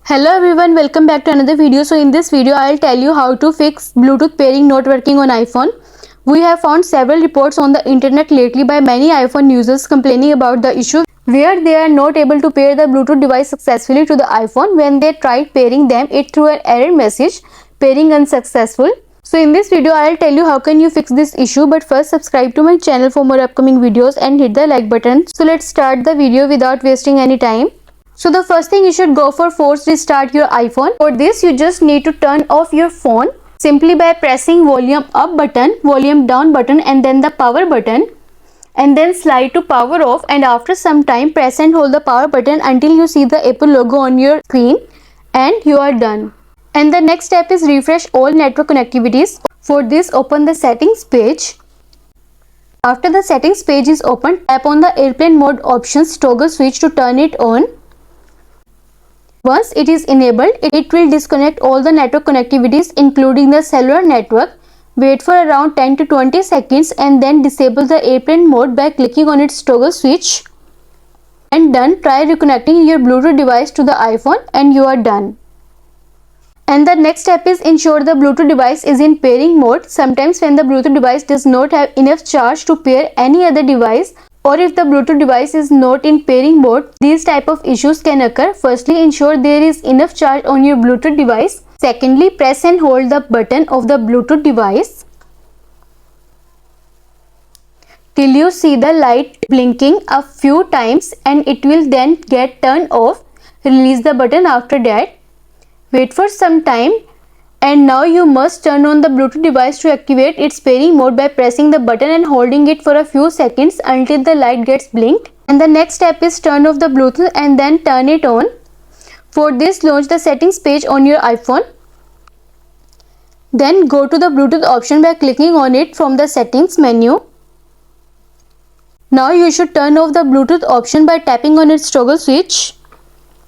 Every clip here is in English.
Hello everyone, welcome back to another video. So in this video I'll tell you how to fix Bluetooth pairing not working on iPhone. We have found several reports on the internet lately by many iPhone users complaining about the issue where they are not able to pair the Bluetooth device successfully to the iPhone. When they tried pairing them, it threw an error message, pairing unsuccessful. So in this video I'll tell you how can you fix this issue, but first subscribe to my channel for more upcoming videos and hit the like button. So let's start the video without wasting any time. So the first thing, you should go for force restart your iPhone. For this you just need to turn off your phone simply by pressing volume up button, volume down button and then the power button, and then slide to power off, and after some time press and hold the power button until you see the Apple logo on your screen and you are done. And the next step is refresh all network connectivities. For this, open the settings page. After the settings page is open, tap on the airplane mode options toggle switch to turn it on. Once it is enabled, it will disconnect all the network connectivities including the cellular network. Wait for around 10 to 20 seconds and then disable the airplane mode by clicking on its toggle switch. And done. Try reconnecting your Bluetooth device to the iPhone and you are done. And the next step is ensure the Bluetooth device is in pairing mode. Sometimes when the Bluetooth device does not have enough charge to pair any other device, or if the Bluetooth device is not in pairing mode, these type of issues can occur. Firstly, ensure there is enough charge on your Bluetooth device. Secondly, press and hold the button of the Bluetooth device till you see the light blinking a few times and it will then get turned off. Release the button after that. Wait for some time. And now you must turn on the Bluetooth device to activate its pairing mode by pressing the button and holding it for a few seconds until the light gets blinked. And the next step is turn off the Bluetooth and then turn it on. For this, launch the settings page on your iPhone. Then go to the Bluetooth option by clicking on it from the settings menu. Now you should turn off the Bluetooth option by tapping on its toggle switch.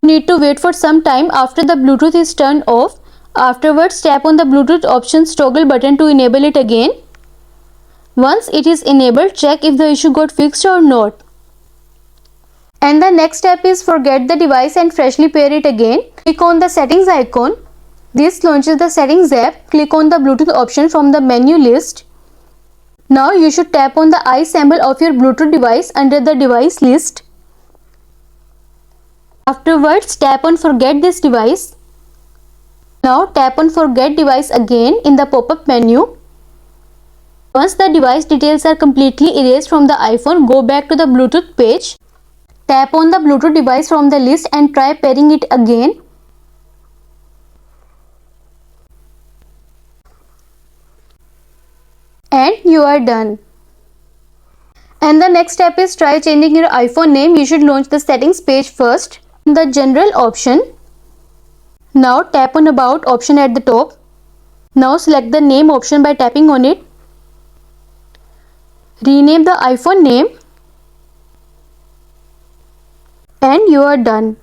You need to wait for some time after the Bluetooth is turned off. Afterwards, tap on the Bluetooth options toggle button to enable it again. Once it is enabled, check if the issue got fixed or not. And the next step is forget the device and freshly pair it again. Click on the settings icon. This launches the settings app. Click on the Bluetooth option from the menu list. Now you should tap on the eye symbol of your Bluetooth device under the device list. Afterwards, tap on forget this device. Now tap on forget device again in the pop-up menu. Once the device details are completely erased from the iPhone, go back to the Bluetooth page. Tap on the Bluetooth device from the list and try pairing it again. And you are done. And the next step is try changing your iPhone name. You should launch the settings page first. In the general option, now tap on about option at the top. Now select the name option by tapping on it. Rename the iPhone name and you are done.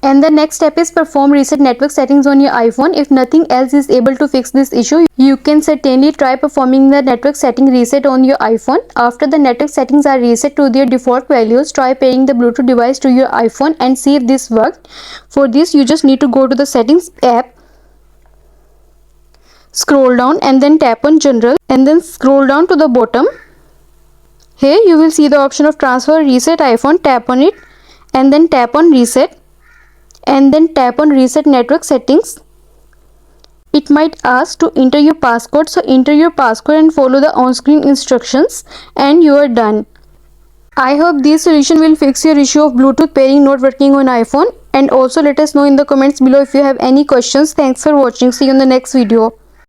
And the next step is perform reset network settings on your iPhone. If nothing else is able to fix this issue, you can certainly try performing the network setting reset on your iPhone. After the network settings are reset to their default values, try pairing the Bluetooth device to your iPhone and see if this worked. For this, you just need to go to the settings app, scroll down and then tap on general and then scroll down to the bottom. Here you will see the option of transfer reset iPhone. Tap on it and then tap on reset and then tap on reset network settings. It might ask to enter your passcode, so enter your passcode and follow the on-screen instructions and you are done. I hope this solution will fix your issue of Bluetooth pairing not working on iPhone, and also let us know in the comments below if you have any questions. Thanks for watching. See you in the next video.